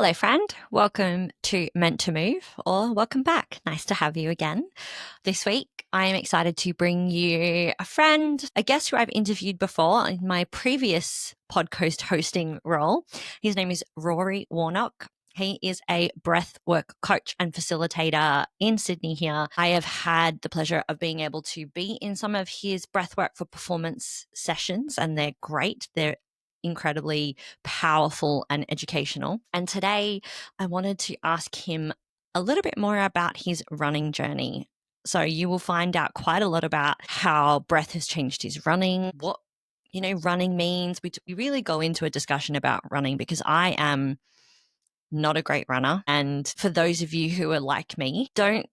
Hello, friend. Welcome to Meant to Move, or welcome back. Nice to have you again. This week, I am excited to bring you a friend, a guest who I've interviewed before in my previous podcast hosting role. His name is Rory Warnock. He is a breathwork coach and facilitator in Sydney here. I have had the pleasure of being able to be in some of his breathwork for performance sessions, and they're great. They're incredibly powerful and educational. And today I wanted to ask him a little bit more about his running journey. So you will find out quite a lot about how breath has changed his running, what, running means. We really go into a discussion about running because I am not a great runner. And for those of you who are like me, don't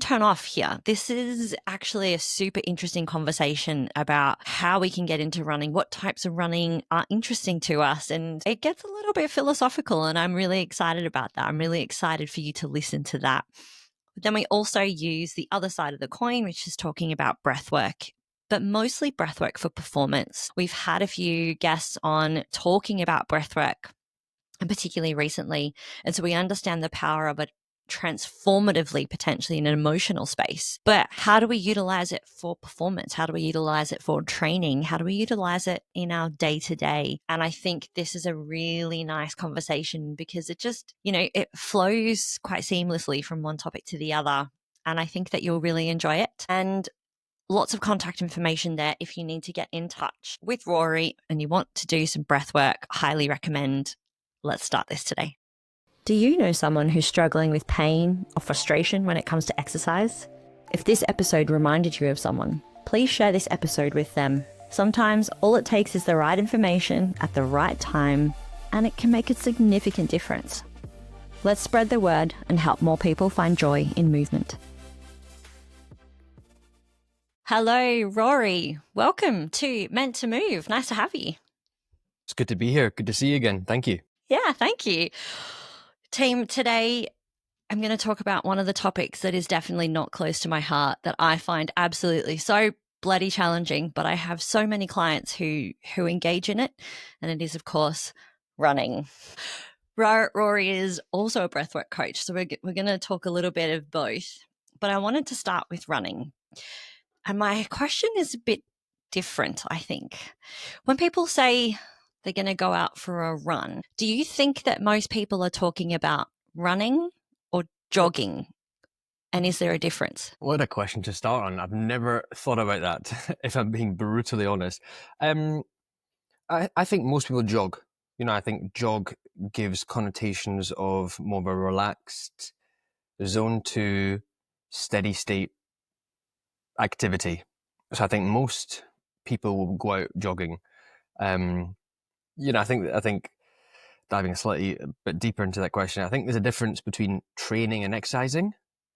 turn off here. This is actually a super interesting conversation about how we can get into running, what types of running are interesting to us. And it gets a little bit philosophical, and I'm really excited about that. I'm really excited for you to listen to that. But then we also use the other side of the coin, which is talking about breath work, but mostly breath work for performance. We've had a few guests on talking about breath work, and particularly recently. And so we understand the power of it transformatively, potentially in an emotional space. But how do we utilize it for performance? How do we utilize it for training? How do we utilize it in our day to day? And I think this is a really nice conversation because it just, it flows quite seamlessly from one topic to the other. And I think that you'll really enjoy it. And lots of contact information there if you need to get in touch with Rory and you want to do some breath work. Highly recommend. Let's start this today. Do you know someone who's struggling with pain or frustration when it comes to exercise? If this episode reminded you of someone, please share this episode with them. Sometimes all it takes is the right information at the right time, and it can make a significant difference. Let's spread the word and help more people find joy in movement. Hello, Rory. Welcome to Meant to Move. Nice to have you. It's good to be here. Good to see you again. Thank you. Yeah, thank you. Team, today I'm going to talk about one of the topics that is definitely not close to my heart that I find absolutely so bloody challenging, but I have so many clients who engage in it, and it is, of course, running. Rory is also a breathwork coach, so we're going to talk a little bit of both, but I wanted to start with running. And my question is a bit different, I think. When people say they're going to go out for a run, do you think that most people are talking about running or jogging? And is there a difference? What a question to start on. I've never thought about that, if I'm being brutally honest. I think most people jog. I think jog gives connotations of more of a relaxed, zone 2, steady state activity. So I think most people will go out jogging. I think diving slightly a bit deeper into that question, I think there's a difference between training and exercising.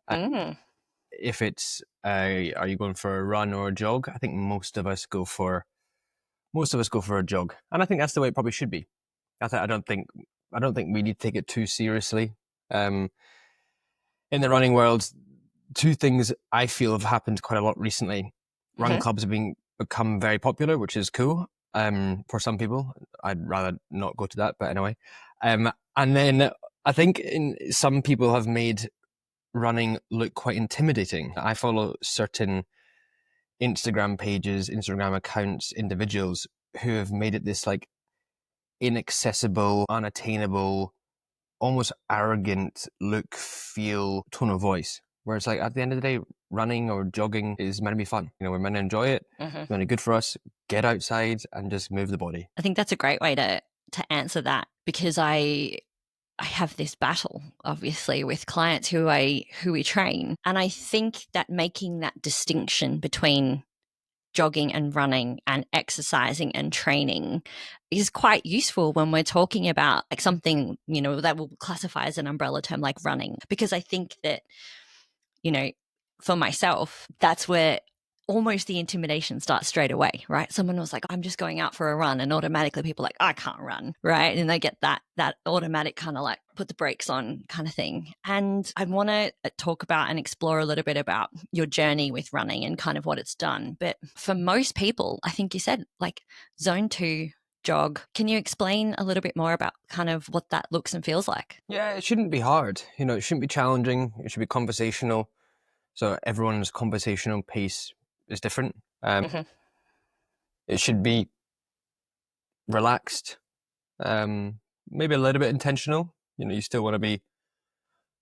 If it's are you going for a run or a jog, I think most of us go for a jog, and I think that's the way it probably should be. I don't think we need to take it too seriously. In the running world, two things I feel have happened quite a lot recently. Run clubs have become very popular, which is cool. For some people, I'd rather not go to that, but anyway. And then I think some people have made running look quite intimidating. I follow certain Instagram pages, Instagram accounts, individuals who have made it this like inaccessible, unattainable, almost arrogant look, feel, tone of voice. Where it's like, at the end of the day, running or jogging is meant to be fun. We're meant to enjoy it. It's meant to be good for us. Get outside and just move the body. I think that's a great way to answer that, because I have this battle, obviously, with clients who we train. And I think that making that distinction between jogging and running and exercising and training is quite useful when we're talking about like something, that will classify as an umbrella term like running. Because I think that, for myself, that's where almost the intimidation starts straight away, right? Someone was like, I'm just going out for a run, and automatically people are like, I can't run, right? And they get that automatic kind of like put the brakes on kind of thing. And I want to talk about and explore a little bit about your journey with running and kind of what it's done. But for most people, I think you said like zone 2, jog. Can you explain a little bit more about kind of what that looks and feels like? Yeah, it shouldn't be hard. It shouldn't be challenging. It should be conversational. So everyone's conversational pace is different. Hmm. It should be relaxed, maybe a little bit intentional. You still want to be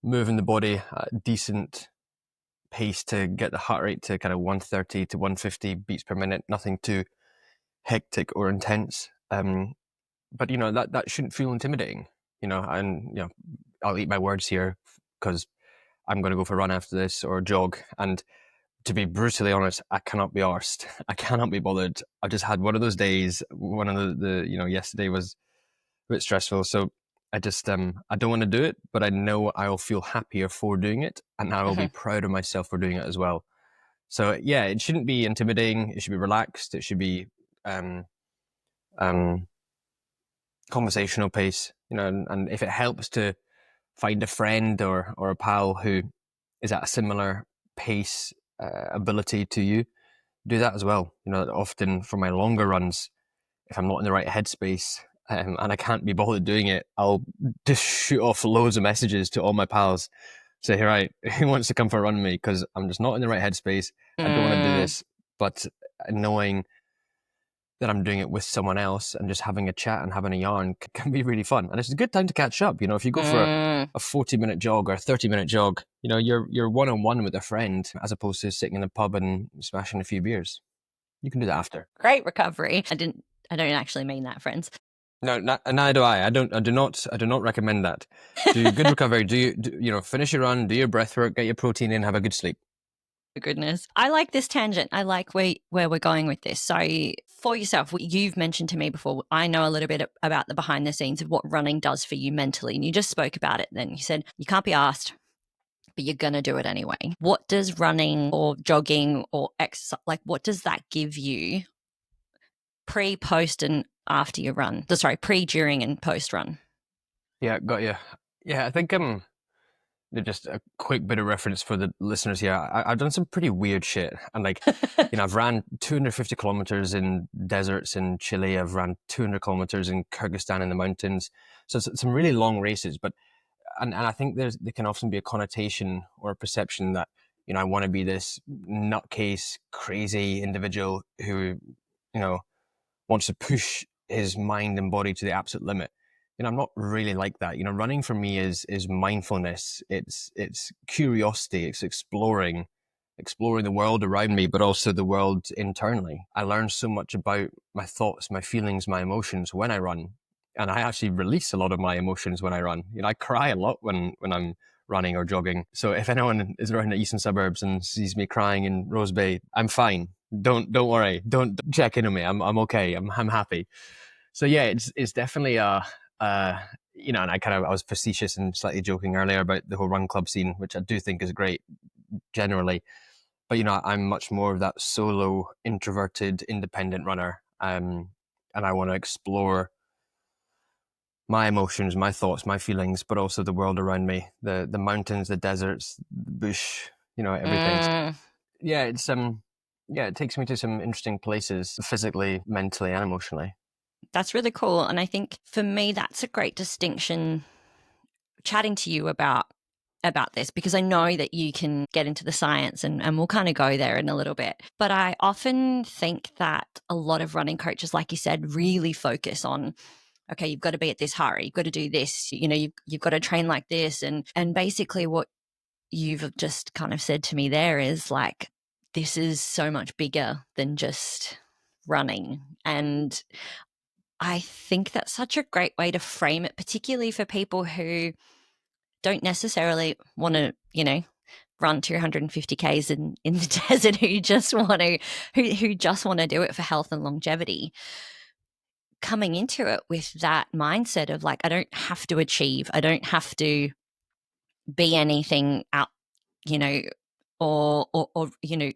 moving the body at a decent pace to get the heart rate to kind of 130 to 150 beats per minute. Nothing too hectic or intense. But that shouldn't feel intimidating. And I'll eat my words here because I'm going to go for a run after this or jog. And to be brutally honest, I cannot be arsed. I cannot be bothered. I just had one of those days. One of yesterday was a bit stressful. So I just, I don't want to do it, but I know I'll feel happier for doing it. And I will be Hmm. proud of myself for doing it as well. So yeah, it shouldn't be intimidating. It should be relaxed. It should be, um, um, conversational pace, and if it helps to find a friend or a pal who is at a similar pace, ability to you, do that as well. Often for my longer runs, if I'm not in the right headspace, and I can't be bothered doing it, I'll just shoot off loads of messages to all my pals, say, "Hey, right, who wants to come for a run with me? Because I'm just not in the right headspace. I don't want to do Mm, this." But knowing that I'm doing it with someone else and just having a chat and having a yarn can be really fun. And it's a good time to catch up. If you go for mm. a 40-minute jog or a 30-minute jog, you're one on one with a friend as opposed to sitting in the pub and smashing a few beers. You can do that after. Great recovery. I don't actually mean that, friends. No, neither do I. I do not recommend that. Do good recovery. Finish your run, do your breath work, get your protein in, have a good sleep. Goodness. I like this tangent. I like where we're going with this. So, for yourself, what you've mentioned to me before, I know a little bit about the behind the scenes of what running does for you mentally. And you just spoke about it then. You said you can't be asked, but you're going to do it anyway. What does running or jogging or exercise, like, what does that give you pre, post, and after your run? Sorry, pre, during, and post run. Yeah, got you. Yeah, I think just a quick bit of reference for the listeners here. I've done some pretty weird shit, and I've ran 250 kilometers in deserts in Chile. I've ran 200 kilometers in Kyrgyzstan in the mountains. So it's some really long races, but and I think there can often be a connotation or a perception that I want to be this nutcase, crazy individual who wants to push his mind and body to the absolute limit. I'm not really like that. Running for me is mindfulness. It's curiosity. It's exploring the world around me, but also the world internally. I learn so much about my thoughts, my feelings, my emotions when I run, and I actually release a lot of my emotions when I run. I cry a lot when I'm running or jogging. So if anyone is around the eastern suburbs and sees me crying in Rose Bay, I'm fine. Don't worry. Don't check in on me. I'm okay. I'm happy. So yeah, it's definitely and I was facetious and slightly joking earlier about the whole run club scene, which I do think is great generally. But I'm much more of that solo, introverted, independent runner. And I want to explore my emotions, my thoughts, my feelings, but also the world around me, the mountains, the deserts, the bush, everything. Mm, Yeah, it takes me to some interesting places physically, mentally, and emotionally. that's really cool. And I think for me, that's a great distinction chatting to you about this because I know that you can get into the science and we'll kind of go there in a little bit. But I often think that a lot of running coaches, like you said, really focus on, okay, you've got to be at this heart rate, you've got to do this, you've got to train like this. And basically what you've just kind of said to me there is like, this is so much bigger than just running. And I think that's such a great way to frame it, particularly for people who don't necessarily want to, run 250 Ks in the desert who just want to do it for health and longevity. Coming into it with that mindset of like, I don't have to achieve, I don't have to be anything out, you know, or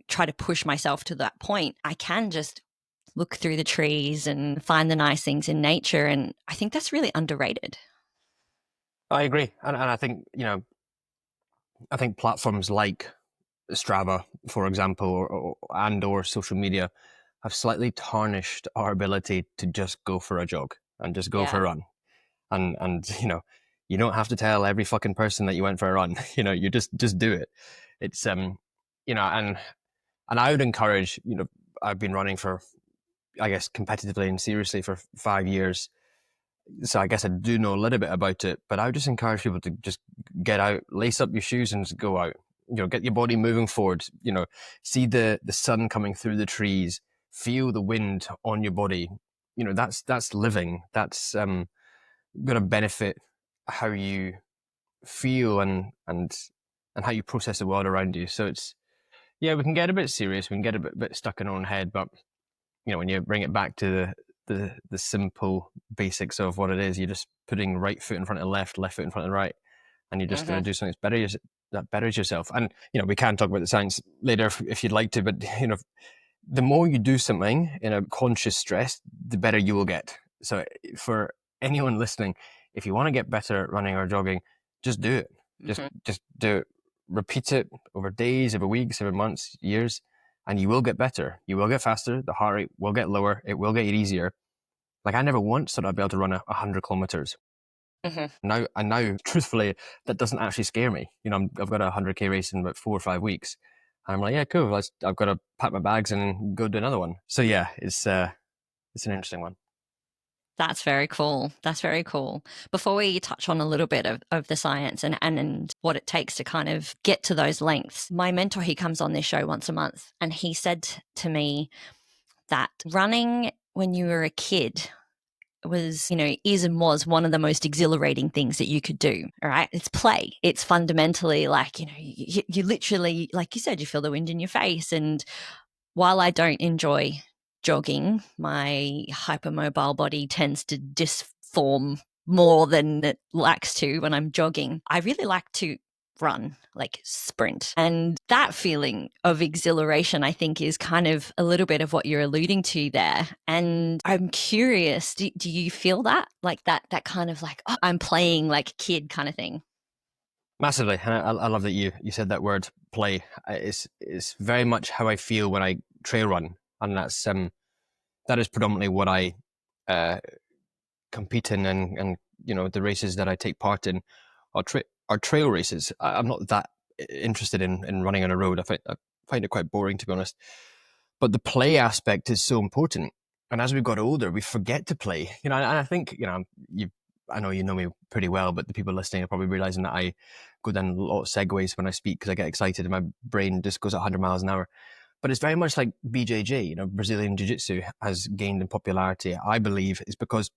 try to push myself to that point. I can just look through the trees and find the nice things in nature. And I think that's really underrated. I agree, and I think platforms like Strava, for example, or social media, have slightly tarnished our ability to just go for a jog and just go for a Yeah. run. And you don't have to tell every fucking person that you went for a run. You just do it. It's and I would encourage, I've been running for, I guess, competitively and seriously for 5 years. So I guess I do know a little bit about it, but I would just encourage people to just get out, lace up your shoes and just go out. Get your body moving forward. See the sun coming through the trees, feel the wind on your body. That's living. That's going to benefit how you feel and how you process the world around you. So it's yeah, we can get a bit serious, we can get a bit stuck in our own head, but when you bring it back to the simple basics of what it is, you're just putting right foot in front of left foot in front of right, and you're just going to Hmm. do something that's better that betters yourself. And we can talk about the science later if you'd like to, but the more you do something in a conscious stress, the better you will get. So for anyone listening, if you want to get better at running or jogging, just do it. Just Hmm. just do it. Repeat it over days, over weeks, over months, years, and you will get better. You will get faster. The heart rate will get lower. It will get easier. Like I never once thought I'd be able to run 100 kilometers. Hmm. Now, truthfully, that doesn't actually scare me. I've got a 100K race in about 4 or 5 weeks. And I'm like, yeah, cool. I've got to pack my bags and go do another one. So yeah, it's an interesting one. That's very cool. That's very cool. Before we touch on a little bit of the science and what it takes to kind of get to those lengths, my mentor, he comes on this show once a month, and he said to me that running when you were a kid was, is and was one of the most exhilarating things that you could do. All right. It's play. It's fundamentally like, you literally, like you said, you feel the wind in your face. And while I don't enjoy jogging, my hypermobile body tends to disform more than it likes to when I'm jogging. I really like to run, like sprint. And that feeling of exhilaration, I think, is kind of a little bit of what you're alluding to there. And I'm curious, do you feel that? Like that kind of like, oh, I'm playing like a kid kind of thing? Massively, and I love that you said that word play. It's very much how I feel when I trail run, and that is predominantly what I uh, compete in, and the races that I take part in are trail races. I'm not that interested in running on a road. I find it quite boring, to be honest. But the play aspect is so important. And as we got older, we forget to play. And I think you. I know you know me pretty well, but the people listening are probably realizing that I go down a lot of segues when I speak because I get excited and my brain just goes at 100 miles an hour. But it's very much like BJJ, Brazilian Jiu Jitsu has gained in popularity. I believe is because,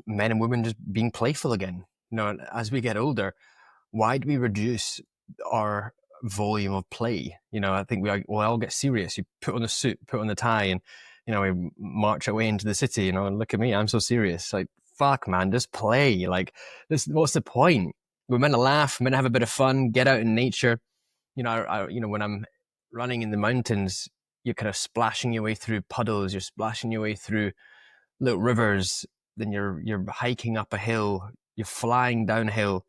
men and women just being playful again. As we get older, why do we reduce our volume of play? I think we all get serious. You put on the suit, put on the tie, and we march away into the city. And look at me, I'm so serious. Like fuck, man, just play. Like this, what's the point? We're meant to laugh, we're meant to have a bit of fun, get out in nature. When I'm running in the mountains, you're kind of splashing your way through puddles, you're splashing your way through little rivers, then you're hiking up a hill, you're flying downhill.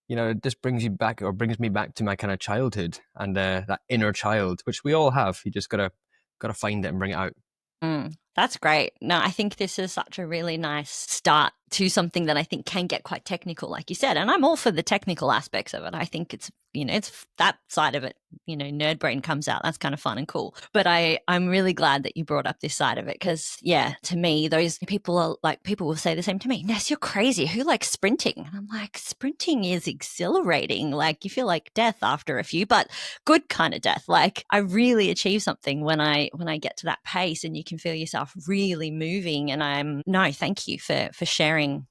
It just brings me back to my kind of childhood and that inner child, which we all have. You just gotta find it and bring it out. That's great. No, I think this is such a really nice start to something that I think can get quite technical, like you said. And I'm all for the technical aspects of it. I think it's that side of it, nerd brain comes out. That's kind of fun and cool. But I'm really glad that you brought up this side of it because, yeah, to me, those people are like, people will say the same to me. Ness, you're crazy. Who likes sprinting? And I'm like, sprinting is exhilarating. Like you feel like death after a few, but good kind of death. Like I really achieve something when I get to that pace and you can feel yourself really moving. And no, thank you for sharing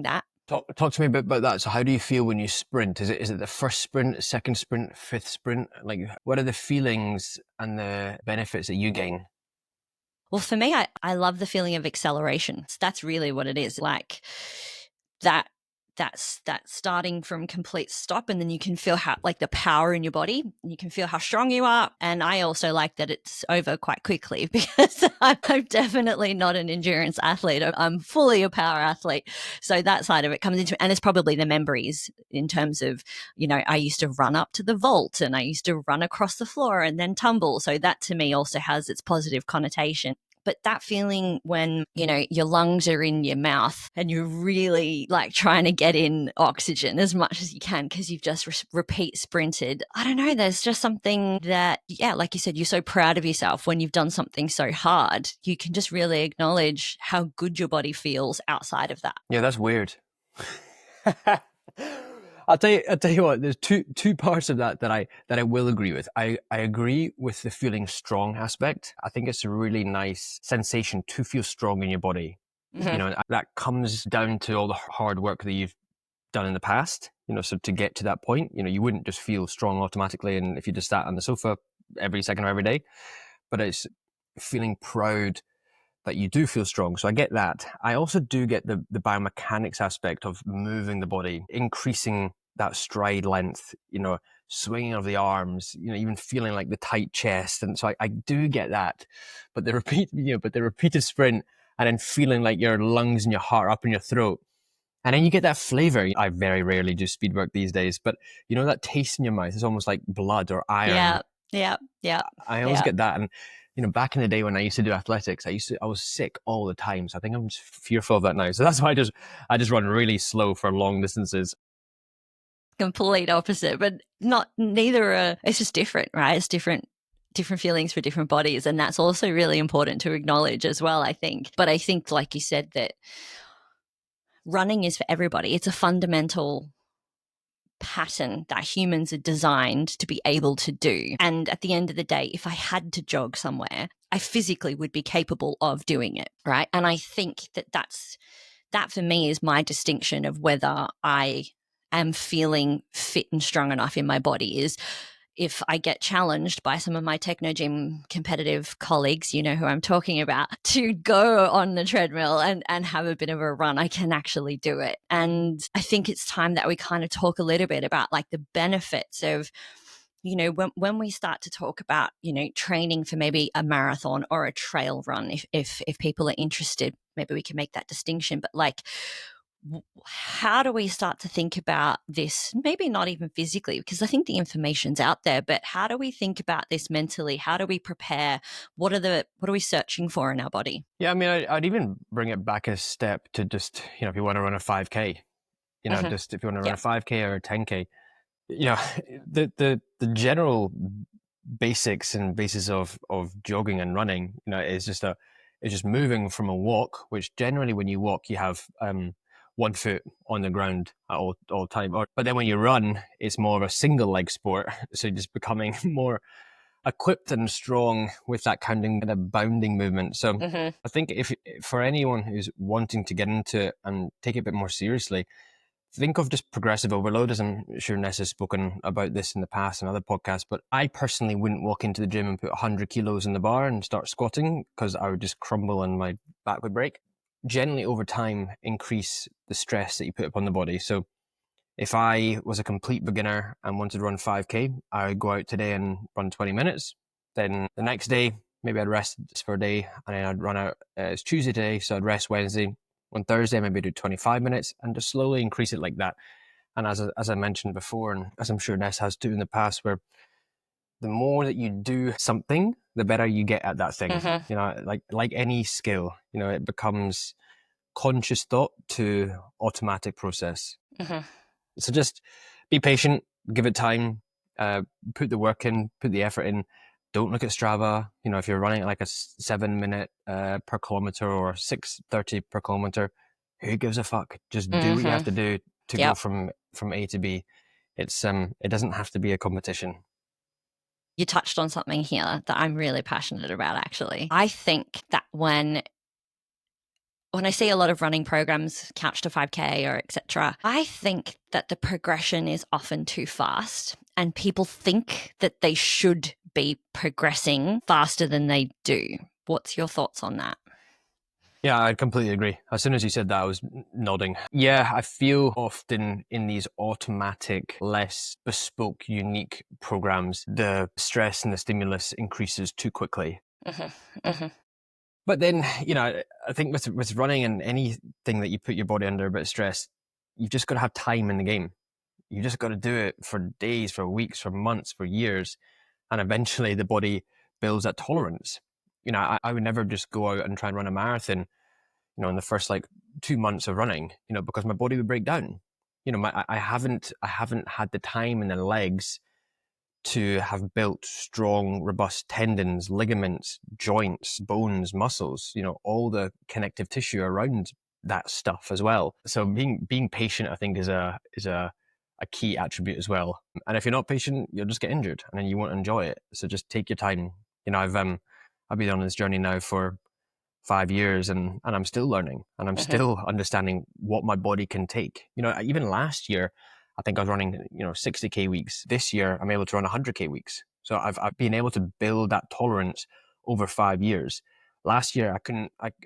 that. Talk to me a bit about that. So how do you feel when you sprint? Is it the first sprint, second sprint, fifth sprint? Like what are the feelings and the benefits that you gain? Well, for me, I love the feeling of acceleration. That's really what it is. Like that that starting from complete stop, and then you can feel how like the power in your body, you can feel how strong you are. And I also like that it's over quite quickly because I'm definitely not an endurance athlete. I'm fully a power athlete. So that side of it comes into, and it's probably the memories in terms of, I used to run up to the vault and I used to run across the floor and then tumble. So that to me also has its positive connotation. But that feeling when, your lungs are in your mouth and you're really like trying to get in oxygen as much as you can because you've just repeat sprinted. I don't know. There's just something that, yeah, like you said, you're so proud of yourself when you've done something so hard. You can just really acknowledge how good your body feels outside of that. Yeah, that's weird. I'll tell you what. There's two parts of that I will agree with. I agree with the feeling strong aspect. I think it's a really nice sensation to feel strong in your body. Mm-hmm. That comes down to all the hard work that you've done in the past. So to get to that point, you wouldn't just feel strong automatically, and if you just sat on the sofa every second of every day. But it's feeling proud that you do feel strong. So I get that. I also do get the biomechanics aspect of moving the body, increasing that stride length, swinging of the arms, even feeling like the tight chest. And so I do get that. But the repeated sprint and then feeling like your lungs and your heart up in your throat. And then you get that flavor. I very rarely do speed work these days, but that taste in your mouth is almost like blood or iron. Yeah. Yeah. Yeah. I always Yeah. get that. And, back in the day when I used to do athletics, I was sick all the time. So I think I'm just fearful of that now. So that's why I just run really slow for long distances. Complete opposite, but not neither are, it's just different, right? It's different feelings for different bodies, and that's also really important to acknowledge as well, I think. But I think, like you said, that running is for everybody. It's a fundamental pattern that humans are designed to be able to do. And at the end of the day, if I had to jog somewhere, I physically would be capable of doing it, right? And I think that for me is my distinction of whether I am feeling fit and strong enough in my body. Is if I get challenged by some of my techno gym competitive colleagues, you know who I'm talking about, to go on the treadmill and have a bit of a run, I can actually do it. And I think it's time that we kind of talk a little bit about like the benefits of, when we start to talk about, training for maybe a marathon or a trail run, if people are interested, maybe we can make that distinction. But like, how do we start to think about this? Maybe not even physically, because I think the information's out there, but how do we think about this mentally? How do we prepare? What are we searching for in our body? Yeah, I mean, I'd even bring it back a step to just, if you want to run a 5K, Mm-hmm. just if you want to run Yeah. a 5K or a 10K, you know, the general basics and basis of jogging and running, is just moving from a walk, which generally when you walk you have one foot on the ground at all time. But then when you run, it's more of a single leg sport, so you're just becoming more equipped and strong with that kind of bounding movement. So Mm-hmm. I think if for anyone who's wanting to get into it and take it a bit more seriously, think of just progressive overload, as I'm sure Ness has spoken about this in the past in other podcasts. But I personally wouldn't walk into the gym and put 100 kilos in the bar and start squatting, because I would just crumble and my back would break. Generally, over time, increase the stress that you put upon the body. So if I was a complete beginner and wanted to run 5K, I would go out today and run 20 minutes. Then the next day, maybe I'd rest for a day, and then I'd run out. It's Tuesday today, so I'd rest Wednesday. On Thursday, maybe do 25 minutes and just slowly increase it like that. And as I mentioned before, and as I'm sure Ness has too in the past, where the more that you do something, the better you get at that thing. Mm-hmm. Like any skill, it becomes conscious thought to automatic process. Mm-hmm. So just be patient, give it time, put the work in, put the effort in. Don't look at Strava. If you're running at like a 7 minute per kilometer or 6:30 per kilometer, who gives a fuck? Just do what you have Mm-hmm. to do to go Yep. from A to B. It doesn't have to be a competition. You touched on something here that I'm really passionate about, actually. I think that when I see a lot of running programs, Couch to 5K or etc., I think that the progression is often too fast, and people think that they should be progressing faster than they do. What's your thoughts on that? Yeah, I completely agree. As soon as you said that, I was nodding. Yeah, I feel often in these automatic, less bespoke, unique programs, the stress and the stimulus increases too quickly. Mm-hmm. Mm-hmm. But then, I think with running and anything that you put your body under a bit of stress, you've just got to have time in the game. You just got to do it for days, for weeks, for months, for years. And eventually the body builds that tolerance. I would never just go out and try and run a marathon, in the first like 2 months of running, because my body would break down. I haven't had the time and the legs to have built strong, robust tendons, ligaments, joints, bones, muscles, all the connective tissue around that stuff as well. So being patient, I think, is a key attribute as well. And if you're not patient, you'll just get injured and then you won't enjoy it. So just take your time. I've been on this journey now for 5 years, and I'm still learning, and I'm Mm-hmm. still understanding what my body can take. Even last year, I think I was running, 60K weeks. This year, I'm able to run 100K weeks. So I've been able to build that tolerance over 5 years. Last year,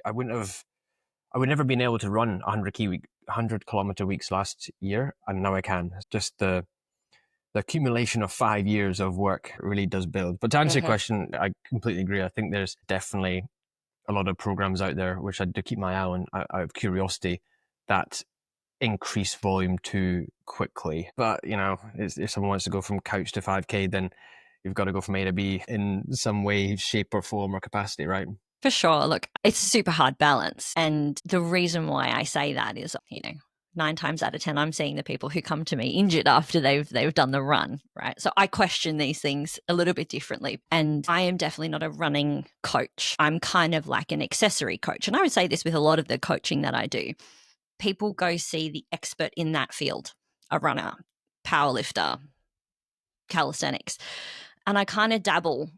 I would never been able to run 100 kilometer weeks last year, and now I can. It's just the accumulation of 5 years of work really does build. But to answer your Mm-hmm. question, I completely agree. I think there's definitely a lot of programs out there, which I do keep my eye on out of curiosity, that increase volume too quickly. But, if someone wants to go from couch to 5K, then you've got to go from A to B in some way, shape, or form or capacity, right? For sure. Look, it's a super hard balance. And the reason why I say that is, 9 times out of 10, I'm seeing the people who come to me injured after they've done the run, right? So I question these things a little bit differently. And I am definitely not a running coach. I'm kind of like an accessory coach. And I would say this with a lot of the coaching that I do. People go see the expert in that field, a runner, powerlifter, calisthenics. And I kind of dabble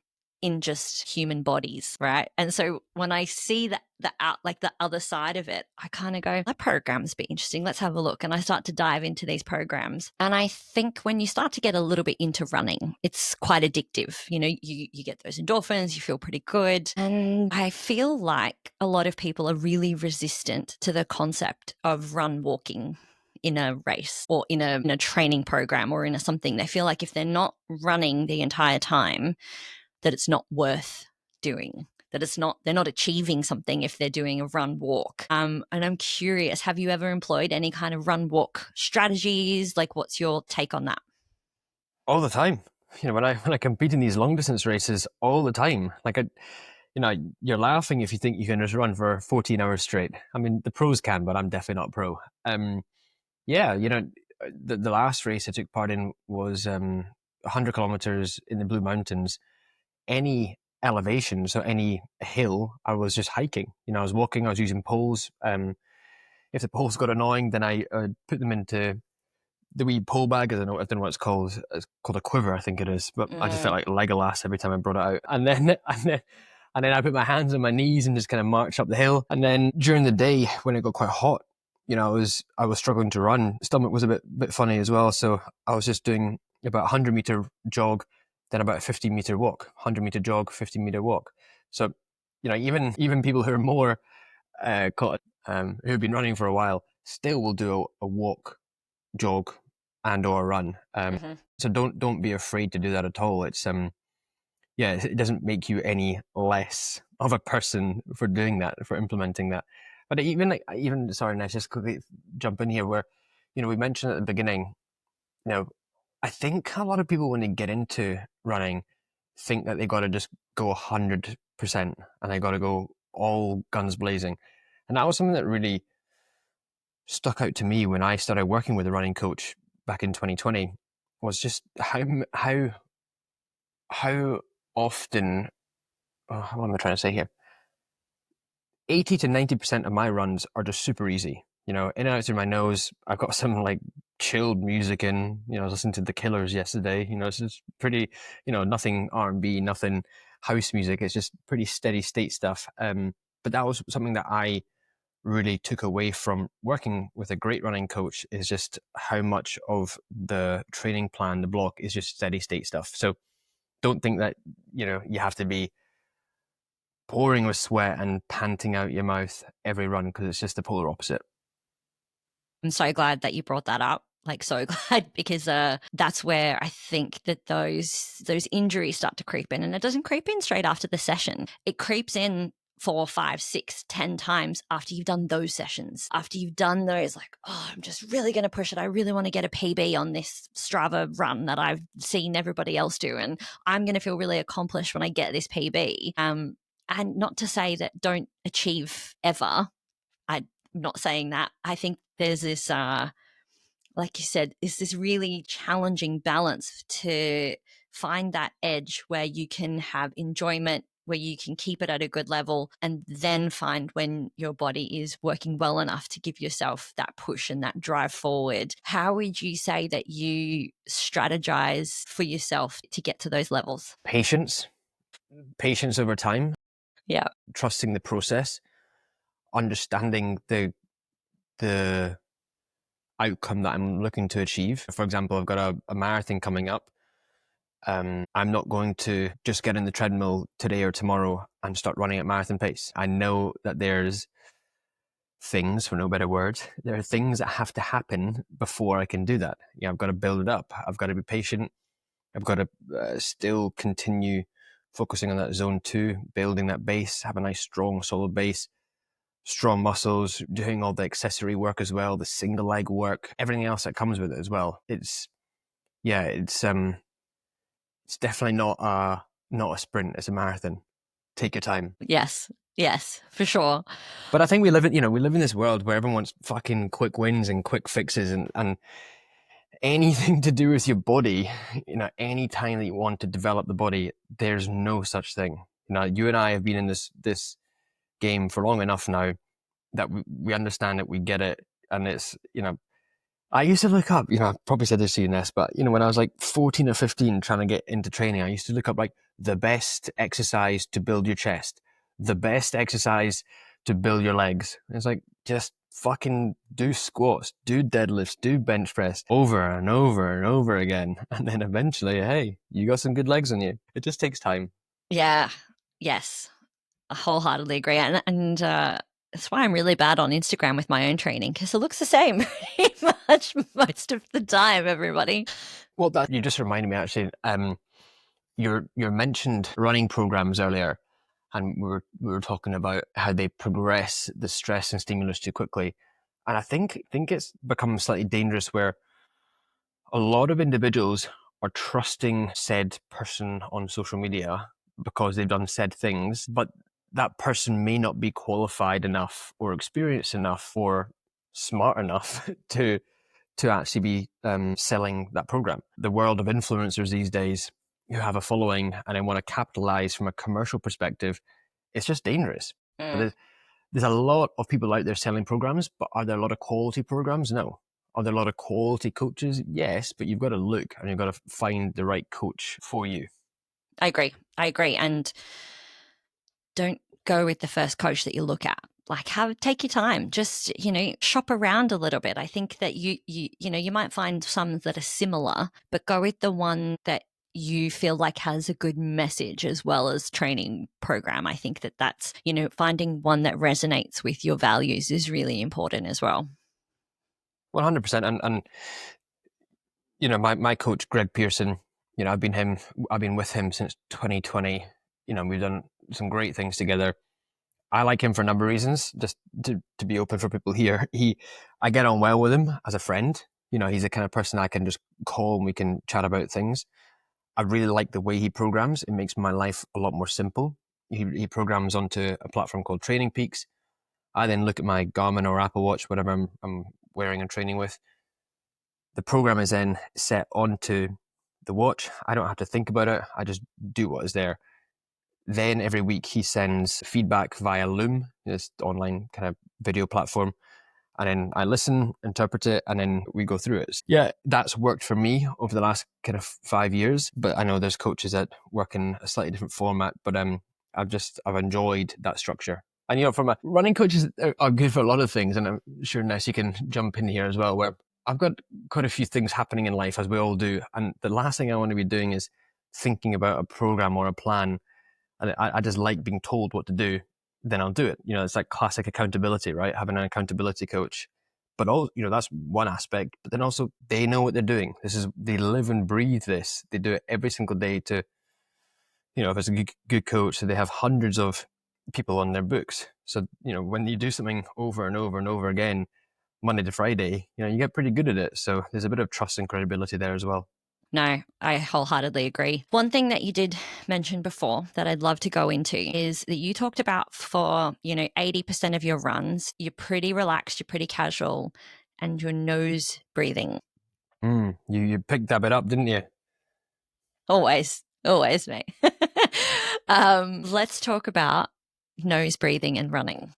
in just human bodies, right? And so when I see that the other side of it, I kind of go, that program's be interesting. Let's have a look. And I start to dive into these programs. And I think when you start to get a little bit into running, it's quite addictive. You get those endorphins, you feel pretty good. And I feel like a lot of people are really resistant to the concept of run walking in a race or in a training program or in something. They feel like if they're not running the entire time, that it's not worth doing, that they're not achieving something if they're doing a run walk. And I'm curious, have you ever employed any kind of run walk strategies? Like, what's your take on that? All the time. When I compete in these long distance races, all the time. You're laughing if you think you can just run for 14 hours straight. I mean, the pros can, but I'm definitely not a pro. Yeah, the last race I took part in was 100 kilometers in the Blue Mountains. Any elevation, so any hill, I was just hiking. I was walking, I was using poles. If the poles got annoying, then I put them into the wee pole bag. I don't know what it's called. It's called a quiver, I think it is. But I just felt Mm. like Legolas every time I brought it out. And then I put my hands on my knees and just kind of marched up the hill. And then during the day, when it got quite hot, I was struggling to run. Stomach was a bit funny as well, so I was just doing about 100-meter jog, then about a 50-meter walk. 100-meter jog, 50-meter walk. So even people who are more who've been running for a while still will do a walk, jog, and or run. Mm-hmm. So don't be afraid to do that at all. It's yeah, it doesn't make you any less of a person for doing that, for implementing that. But even sorry, let's just quickly jump in here where, we mentioned at the beginning, you know, I think a lot of people when they get into running think that they got to just go 100% and they got to go all guns blazing. And that was something that really stuck out to me when I started working with a running coach back in 2020 was just how often, what am I trying to say here? 80 to 90% of my runs are just super easy. In and out through my nose. I've got some like chilled music in. I was listening to The Killers yesterday. It's just pretty, nothing R&B, nothing house music. It's just pretty steady state stuff. But that was something that I really took away from working with a great running coach is just how much of the training plan, the block is just steady state stuff. So don't think that, you have to be pouring with sweat and panting out your mouth every run because it's just the polar opposite. I'm so glad that you brought that up. Like, so glad, because that's where I think that those injuries start to creep in, and it doesn't creep in straight after the session. It creeps in 4, 5, 6, 10 times after you've done those sessions. After you've done those, like, oh, I'm just really going to push it. I really want to get a PB on this Strava run that I've seen everybody else do, and I'm going to feel really accomplished when I get this PB. And not to say that don't achieve ever. I'm not saying that. I think there's this, like you said, is this really challenging balance to find that edge where you can have enjoyment, where you can keep it at a good level, and then find when your body is working well enough to give yourself that push and that drive forward. How would you say that you strategize for yourself to get to those levels? Patience over time, Yeah. trusting the process, understanding the outcome that I'm looking to achieve. For example, I've got a marathon coming up. I'm not going to just get in the treadmill today or tomorrow and start running at marathon pace. I know that there's things, for no better words, there are things that have to happen before I can do that. I've got to build it up. I've got to be patient. I've got to still continue focusing on that zone 2, building that base, have a nice, strong, solid base, strong muscles, doing all the accessory work as well, the single leg work, everything else that comes with it as well. It's definitely not a sprint. It's a marathon. Take your time. Yes. Yes, for sure. But I think we live in this world where everyone wants fucking quick wins and quick fixes, and anything to do with your body, any time that you want to develop the body, there's no such thing. You and I have been in this game for long enough now that we understand it, we get it, and it's I used to look up, I probably said this to you, Ness, but when I was like 14 or 15 trying to get into training, I used to look up like the best exercise to build your chest, the best exercise to build your legs. It's like, just fucking do squats, do deadlifts, do bench press over and over and over again. And then eventually, hey, you got some good legs on you. It just takes time. Yeah. Yes. I wholeheartedly agree. And that's why I'm really bad on Instagram with my own training, because it looks the same pretty much most of the time, everybody. Well, that you just reminded me actually. You mentioned running programs earlier, and we were talking about how they progress the stress and stimulus too quickly, and I think it's become slightly dangerous where a lot of individuals are trusting said person on social media because they've done said things, but that person may not be qualified enough or experienced enough or smart enough to actually be selling that program. The world of influencers these days who have a following and then want to capitalize from a commercial perspective, it's just dangerous. Mm. There's a lot of people out there selling programs, but are there a lot of quality programs? No. Are there a lot of quality coaches? Yes, but you've got to look and you've got to find the right coach for you. I agree. I agree. And don't go with the first coach that you look at. Like, take your time. Just shop around a little bit. I think that you might find some that are similar, but go with the one that you feel like has a good message as well as training program. I think that that's finding one that resonates with your values is really important as well. 100%. And my coach, Greg Pearson, I've been with him since 2020. We've done some great things together. I like him for a number of reasons. Just to be open for people here, I get on well with him as a friend. He's the kind of person I can just call and we can chat about things. I really like the way he programs. It makes my life a lot more simple. He programs onto a platform called Training Peaks. I then look at my Garmin or Apple Watch, whatever I'm wearing and training with. The program is then set onto the watch. I don't have to think about it. I just do what is there. Then every week he sends feedback via Loom, this online kind of video platform. And then I listen, interpret it, and then we go through it. Yeah, that's worked for me over the last kind of 5 years. But I know there's coaches that work in a slightly different format. But I've enjoyed that structure. And from running coaches are good for a lot of things. And I'm sure Ness, you can jump in here as well, where I've got quite a few things happening in life, as we all do. And the last thing I want to be doing is thinking about a program or a plan. And I just like being told what to do, then I'll do it. It's like classic accountability, right? Having an accountability coach. But all, that's one aspect. But then also they know what they're doing. They live and breathe this. They do it every single day to, if it's a good coach, so they have hundreds of people on their books. So, when you do something over and over and over again, Monday to Friday, you get pretty good at it. So there's a bit of trust and credibility there as well. No, I wholeheartedly agree. One thing that you did mention before that I'd love to go into is that you talked about for, 80% of your runs, you're pretty relaxed, you're pretty casual, and your nose breathing. You picked that bit up, didn't you? Always, always, mate. Let's talk about nose breathing and running.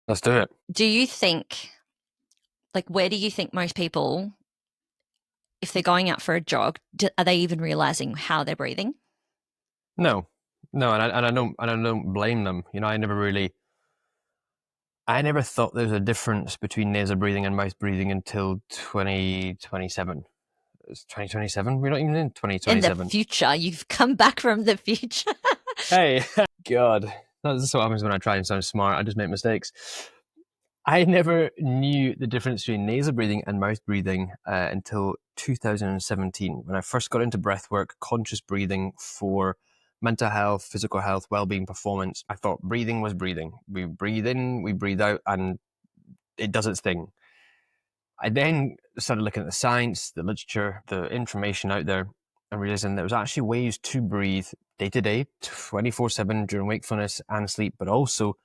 Let's do it. Do you think, like, where do you think most people, if they're going out for a jog, are they even realizing how they're breathing? No, no, and I don't blame them. I never thought there was a difference between nasal breathing and mouth breathing until 2027. It's 2027. We're not even in In the 2027. future, you've come back from the future. Hey, God, that's what happens when I try and sound smart. I just make mistakes. I never knew the difference between nasal breathing and mouth breathing until 2017 when I first got into breathwork, conscious breathing for mental health, physical health, well-being, performance. I thought breathing was breathing. We breathe in, we breathe out, and it does its thing. I then started looking at the science, the literature, the information out there, and realizing there was actually ways to breathe day to day, 24/7 during wakefulness and sleep, but also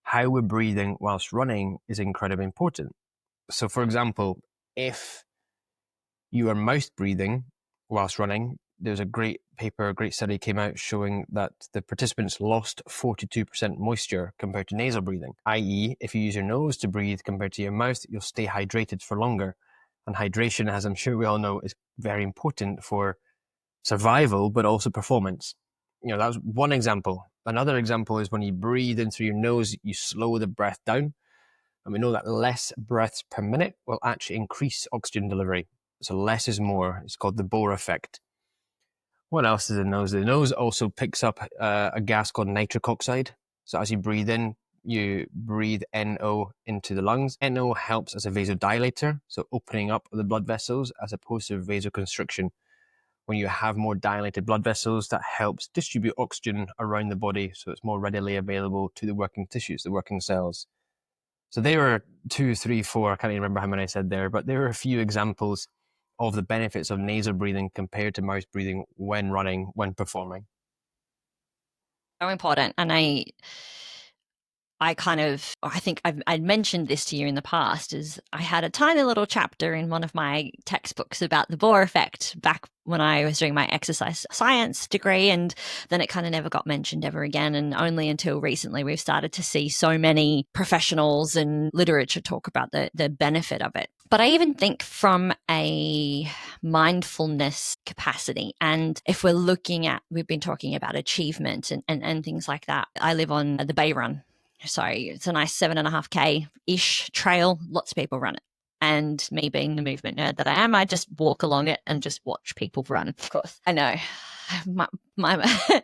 how we're breathing whilst running is incredibly important. So, for example, if you are mouth breathing whilst running, there's a great paper, a great study came out showing that the participants lost 42% moisture compared to nasal breathing, i.e., if you use your nose to breathe compared to your mouth, you'll stay hydrated for longer. And hydration, as I'm sure we all know, is very important for survival, but also performance. That was one example. Another example is when you breathe in through your nose, you slow the breath down. And we know that less breaths per minute will actually increase oxygen delivery. So less is more. It's called the Bohr effect. What else is the nose? The nose also picks up a gas called nitric oxide. So as you breathe in, you breathe NO into the lungs. NO helps as a vasodilator, so opening up the blood vessels as opposed to vasoconstriction. When you have more dilated blood vessels, that helps distribute oxygen around the body so it's more readily available to the working tissues, the working cells. So there were two, three, four, I can't even remember how many I said there, but there were a few examples of the benefits of nasal breathing compared to mouth breathing when running, when performing. So important. And I think I'd mentioned this to you in the past, is I had a tiny little chapter in one of my textbooks about the Bohr effect back when I was doing my exercise science degree. And then it kind of never got mentioned ever again. And only until recently, we've started to see so many professionals and literature talk about the benefit of it. But I even think from a mindfulness capacity, and if we've been talking about achievement and things like that. I live on the Bay Run, so it's a nice 7.5K-ish trail. Lots of people run it. And me being the movement nerd that I am, I just walk along it and just watch people run. Of course, I know.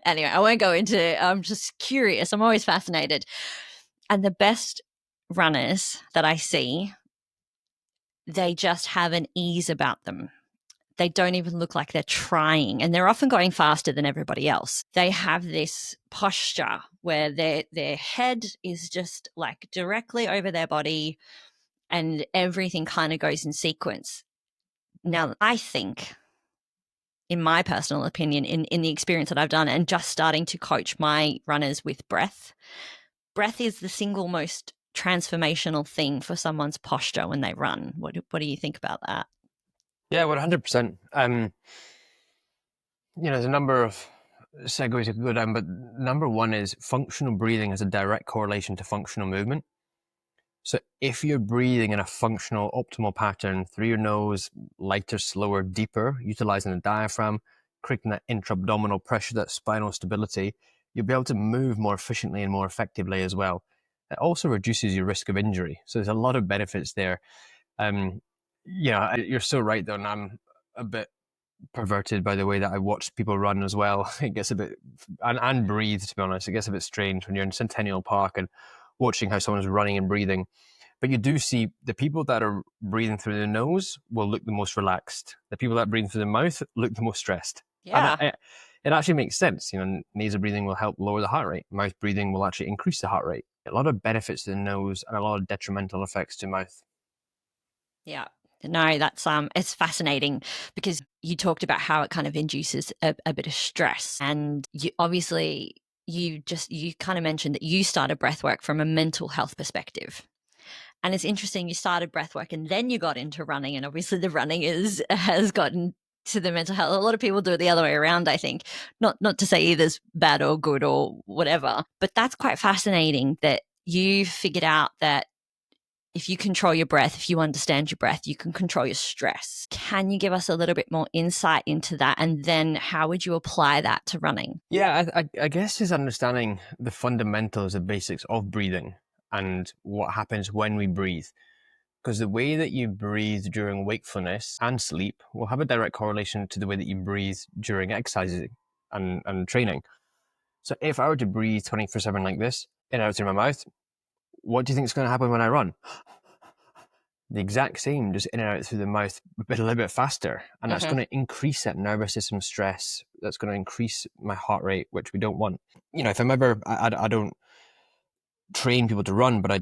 Anyway, I won't go into it. I'm just curious. I'm always fascinated. And the best runners that I see, they just have an ease about them. They don't even look like they're trying, and they're often going faster than everybody else. They have this posture where their head is just like directly over their body, and everything kind of goes in sequence. Now, I think, in my personal opinion, in the experience that I've done and just starting to coach my runners with breath is the single most transformational thing for someone's posture when they run. What do you think about that? Yeah, 100%. There's a number of segues you could go down, but number one is functional breathing has a direct correlation to functional movement. So if you're breathing in a functional, optimal pattern through your nose, lighter, slower, deeper, utilizing the diaphragm, creating that intra-abdominal pressure, that spinal stability, you'll be able to move more efficiently and more effectively as well. It also reduces your risk of injury. So there's a lot of benefits there. You're so right though, and I'm a bit perverted by the way that I watch people run as well. It gets a bit, and breathe, to be honest. It gets a bit strange when you're in Centennial Park and watching how someone's running and breathing. But you do see the people that are breathing through the nose will look the most relaxed. The people that breathe through the mouth look the most stressed. And Yeah. it actually makes sense. Nasal breathing will help lower the heart rate. Mouth breathing will actually increase the heart rate. A lot of benefits to the nose and a lot of detrimental effects to mouth. Yeah. No, that's it's fascinating because you talked about how it kind of induces a bit of stress, and you obviously you kind of mentioned that you started breathwork from a mental health perspective. And it's interesting, you started breathwork and then you got into running, and obviously the running is has gotten to the mental health. A lot of people do it the other way around, I think. Not to say either's bad or good or whatever, but that's quite fascinating that you figured out that if you control your breath, if you understand your breath, you can control your stress. Can you give us a little bit more insight into that? And then how would you apply that to running? Yeah, I guess just understanding the fundamentals, the basics of breathing and what happens when we breathe. Because the way that you breathe during wakefulness and sleep will have a direct correlation to the way that you breathe during exercising and training. So if I were to breathe 24/7 like this, in and out through my mouth, what do you think is going to happen when I run? The exact same, just in and out through the mouth, but a little bit faster. And that's Mm-hmm. going to increase that nervous system stress. That's going to increase my heart rate, which we don't want. If I'm ever, I don't train people to run, but I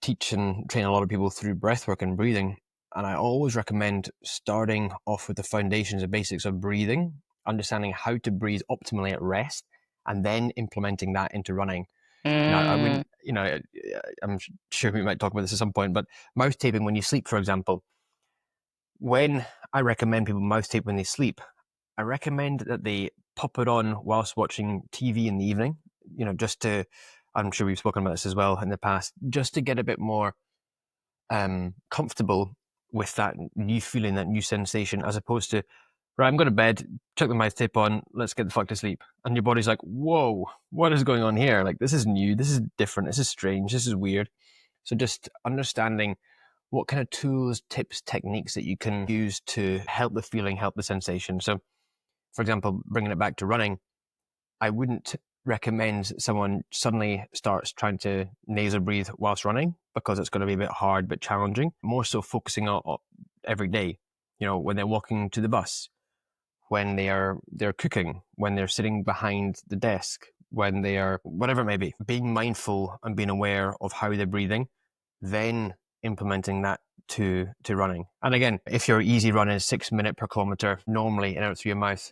teach and train a lot of people through breathwork and breathing. And I always recommend starting off with the foundations and basics of breathing, understanding how to breathe optimally at rest, and then implementing that into running. I Mm. wouldn't, I'm sure we might talk about this at some point, but mouth taping when you sleep, for example, when I recommend people mouth tape when they sleep, I recommend that they pop it on whilst watching TV in the evening, just to, I'm sure we've spoken about this as well in the past, just to get a bit more comfortable with that new feeling, that new sensation, as opposed to, right, I'm going to bed, chuck the mouth tape on, let's get the fuck to sleep. And your body's like, whoa, what is going on here? Like, this is new, this is different, this is strange, this is weird. So just understanding what kind of tools, tips, techniques that you can use to help the feeling, help the sensation. So, for example, bringing it back to running, I wouldn't recommend someone suddenly starts trying to nasal breathe whilst running, because it's going to be a bit hard, but challenging. More so focusing on every day, when they're walking to the bus, when they're cooking, when they're sitting behind the desk, when they are whatever it may be, being mindful and being aware of how they're breathing, then implementing that to running. And again, if you're easy running 6 minutes per kilometer normally in and out through your mouth,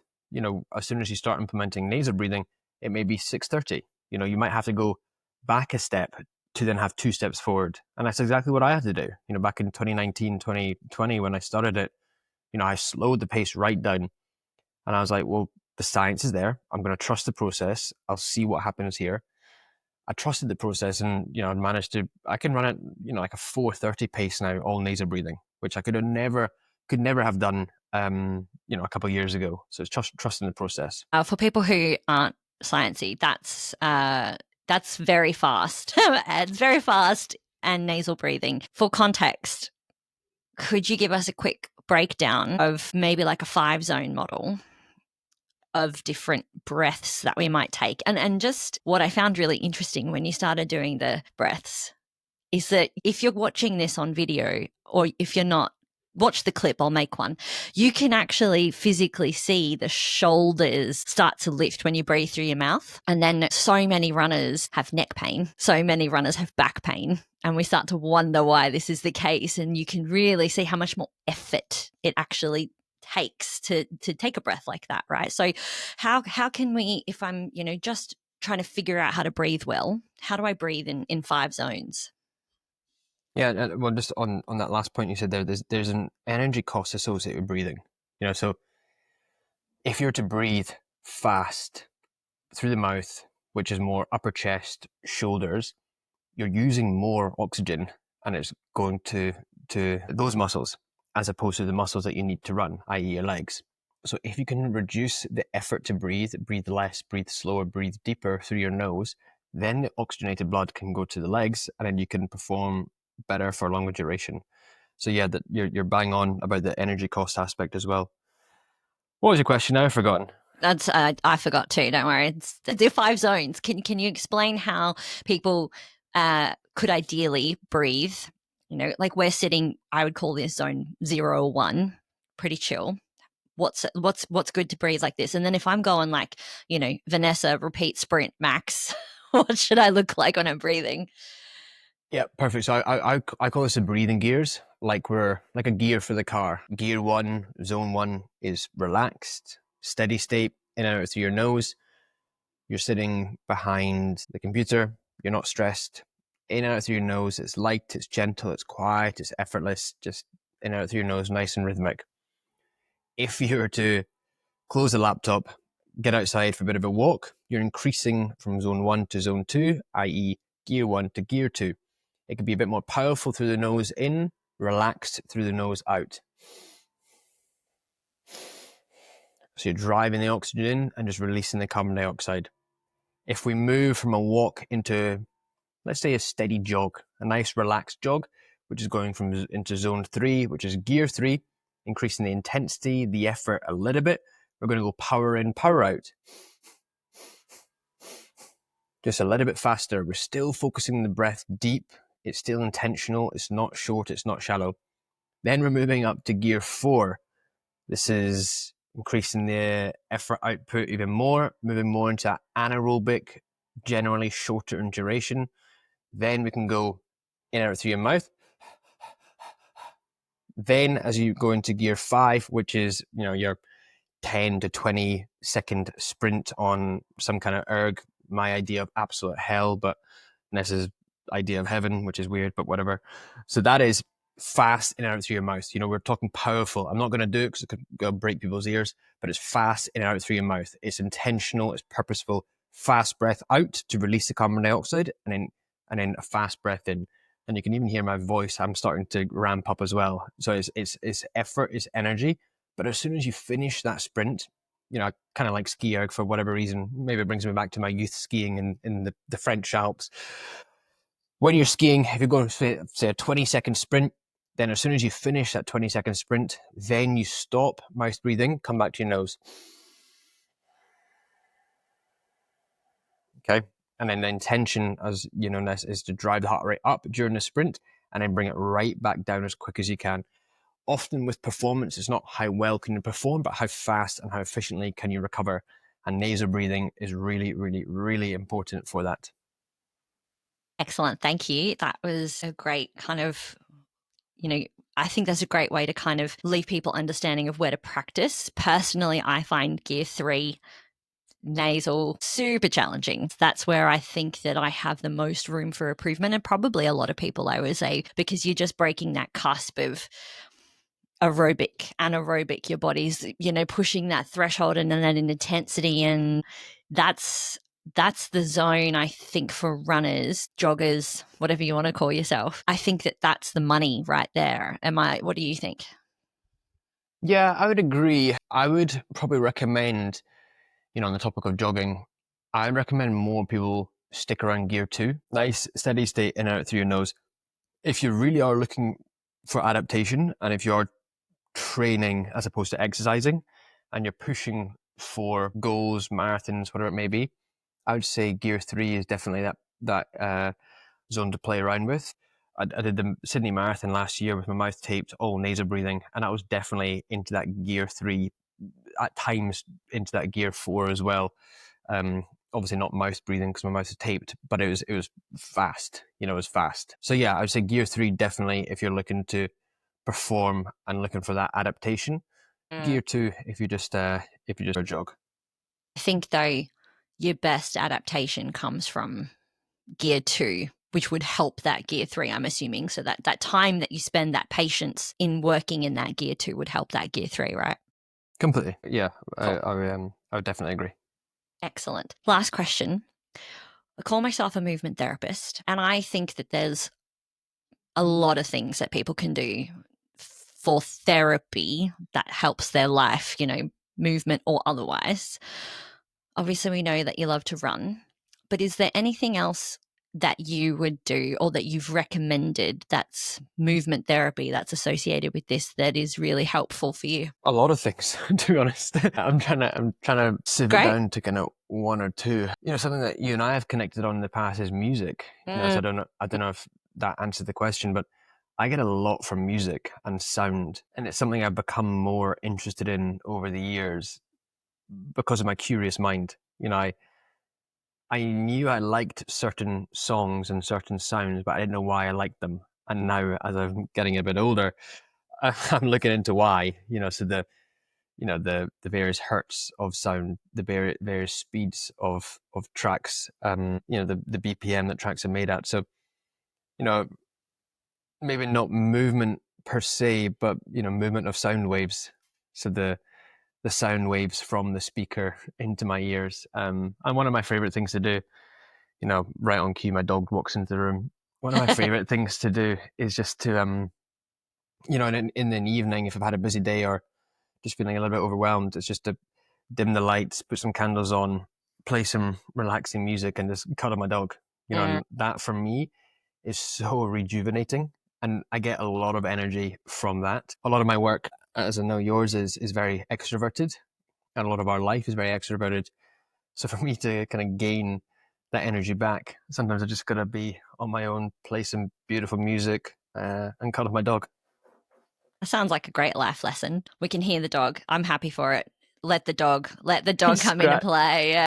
as soon as you start implementing nasal breathing, it may be 6:30. You might have to go back a step to then have two steps forward. And that's exactly what I had to do. Back in 2019, 2020, when I started it, I slowed the pace right down, and I was like, well, the science is there. I'm going to trust the process. I'll see what happens here. I trusted the process, and I managed to. I can run it, like a 4:30 pace now, all nasal breathing, which I could never have done, a couple of years ago. So it's trusting the process. For people who aren't sciencey, that's very fast. It's very fast and nasal breathing. For context, could you give us a quick breakdown of maybe like a 5 zone model of different breaths that we might take? And just what I found really interesting when you started doing the breaths is that if you're watching this on video, or if you're not, watch the clip, I'll make one. You can actually physically see the shoulders start to lift when you breathe through your mouth. And then so many runners have neck pain, so many runners have back pain. And we start to wonder why this is the case. And you can really see how much more effort it actually takes to take a breath like that, right? So how can we, if I'm, just trying to figure out how to breathe well, how do I breathe in 5 zones? Yeah, well, just on that last point you said there, there's an energy cost associated with breathing. So if you're to breathe fast through the mouth, which is more upper chest, shoulders, you're using more oxygen, and it's going to those muscles as opposed to the muscles that you need to run, i.e. your legs. So if you can reduce the effort to breathe less, breathe slower, breathe deeper through your nose, then the oxygenated blood can go to the legs, and then you can perform better for longer duration. So yeah, that you're bang on about the energy cost aspect as well. What was your question now? I've forgotten. That's I forgot too. Don't worry. It's the 5 zones. Can you explain how people could ideally breathe? Like we're sitting. I would call this zone 0 or 1, pretty chill. What's good to breathe like this? And then if I'm going like Vanessa repeat sprint max, what should I look like when I'm breathing? Yeah, perfect. So I call this the breathing gears, like we're like a gear for the car. Gear one, zone one is relaxed, steady state, in and out through your nose. You're sitting behind the computer. You're not stressed. In and out through your nose. It's light, it's gentle, it's quiet, it's effortless. Just in and out through your nose, nice and rhythmic. If you were to close the laptop, get outside for a bit of a walk, you're increasing from zone one to zone two, i.e., gear one to gear two. It can be a bit more powerful through the nose in, relaxed through the nose out. So you're driving the oxygen in and just releasing the carbon dioxide. If we move from a walk into, let's say, a steady jog, a nice relaxed jog, which is going from into zone three, which is gear three, increasing the intensity, the effort a little bit. We're going to go power in, power out. Just a little bit faster. We're still focusing the breath deep. It's still intentional. It's not short. It's not shallow. Then we're moving up to gear four. This is increasing the effort output even more, moving more into anaerobic, generally shorter in duration. Then we can go in and out through your mouth. Then as you go into gear five, which is, your 10 to 20-second sprint on some kind of erg, my idea of absolute hell, but Nessa's idea of heaven, which is weird, but whatever. So that is fast in and out through your mouth. We're talking powerful. I'm not going to do it because it could break people's ears, but it's fast in and out through your mouth. It's intentional. It's purposeful. Fast breath out to release the carbon dioxide, and then a fast breath in. And you can even hear my voice. I'm starting to ramp up as well. So it's effort, it's energy. But as soon as you finish that sprint, I kind of like ski erg for whatever reason. Maybe it brings me back to my youth skiing in the French Alps. When you're skiing, if you're going to say a 20-second sprint, then as soon as you finish that 20-second sprint, then you stop, mouth breathing, come back to your nose. Okay. And then the intention, as you know, Ness, is to drive the heart rate up during the sprint and then bring it right back down as quick as you can. Often with performance, it's not how well can you perform, but how fast and how efficiently can you recover. And nasal breathing is really, really, really important for that. Excellent. Thank you. That was a great kind of, I think that's a great way to kind of leave people understanding of where to practice. Personally, I find gear three nasal super challenging. That's where I think that I have the most room for improvement, and probably a lot of people, I would say, because you're just breaking that cusp of anaerobic, your body's, pushing that threshold and then that intensity. And that's the zone, I think, for runners, joggers, whatever you want to call yourself. I think that that's the money right there. What do you think? Yeah, I would agree. I would probably recommend, on the topic of jogging, I'd recommend more people stick around gear two. Nice, steady state in and out through your nose. If you really are looking for adaptation and if you are training as opposed to exercising and you're pushing for goals, marathons, whatever it may be, I would say gear three is definitely that zone to play around with. I did the Sydney Marathon last year with my mouth taped, all nasal breathing, and I was definitely into that gear three, at times into that gear four as well. Obviously not mouth breathing because my mouth is taped, but it was fast. It was fast. So yeah, I would say gear three definitely if you're looking to perform and looking for that adaptation. Gear two if you just a jog. I think, though, your best adaptation comes from gear two, which would help that gear three, I'm assuming. So that time that you spend, that patience in working in that gear two would help that gear three, right? Completely. Yeah, Cool. I would definitely agree. Excellent. Last question. I call myself a movement therapist, and I think that there's a lot of things that people can do for therapy that helps their life, movement or otherwise. Obviously, we know that you love to run, but is there anything else that you would do or that you've recommended that's movement therapy that's associated with this that is really helpful for you? A lot of things, to be honest. I'm trying to sieve it Great. down to kind of one or two. Something that you and I have connected on in the past is music. So Mm. I don't know if that answered the question, but I get a lot from music and sound, and it's something I've become more interested in over the years because of my curious mind. I knew I liked certain songs and certain sounds, but I didn't know why I liked them. And now, as I'm getting a bit older, I'm looking into why. So the various hertz of sound, the various speeds of tracks, the BPM that tracks are made at. So you know, maybe not movement per se, but movement of sound waves. So the sound waves from the speaker into my ears. And one of my favorite things to do, right on cue, my dog walks into the room. One of my favorite things to do is just to, in an evening, if I've had a busy day or just feeling a little bit overwhelmed, it's just to dim the lights, put some candles on, play some relaxing music, and just cuddle my dog. Mm. And that for me is so rejuvenating, and I get a lot of energy from that. A lot of my work, as I know yours, is very extroverted, and a lot of our life is very extroverted. So for me to kind of gain that energy back, sometimes I just gotta be on my own, play some beautiful music, and cuddle my dog. That sounds like a great life lesson. We can hear the dog. I'm happy for it. Let the dog He's come into scratching play.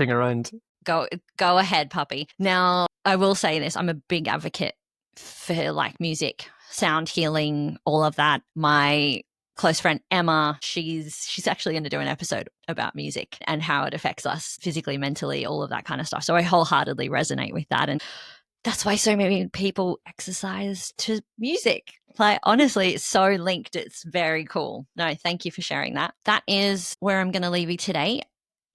around. Go ahead, puppy. Now, I will say this, I'm a big advocate for like music, sound healing, all of that. My close friend Emma, she's actually going to do an episode about music and how it affects us physically, mentally, all of that kind of stuff. So I wholeheartedly resonate with that, and that's why so many people exercise to music. Like, honestly, it's so linked. It's very cool. No, thank you for sharing that. That is where I'm going to leave you today.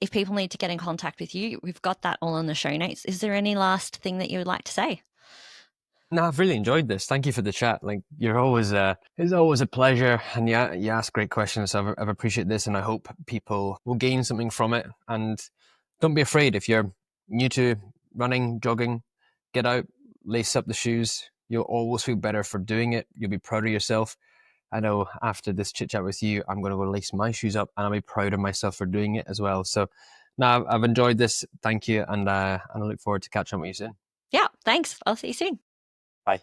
If people need to get in contact with you, we've got that all in the show notes. Is there any last thing that you would like to say? No, I've really enjoyed this. Thank you for the chat. Like you're always, it's always a pleasure, and yeah, you ask great questions. So I've appreciated this, and I hope people will gain something from it. And don't be afraid if you're new to running, jogging, get out, lace up the shoes. You'll always feel better for doing it. You'll be proud of yourself. I know after this chit chat with you, I'm going to go lace my shoes up, and I'll be proud of myself for doing it as well. So, now I've enjoyed this. Thank you, and I look forward to catching up with you soon. Yeah, thanks. I'll see you soon. Bye.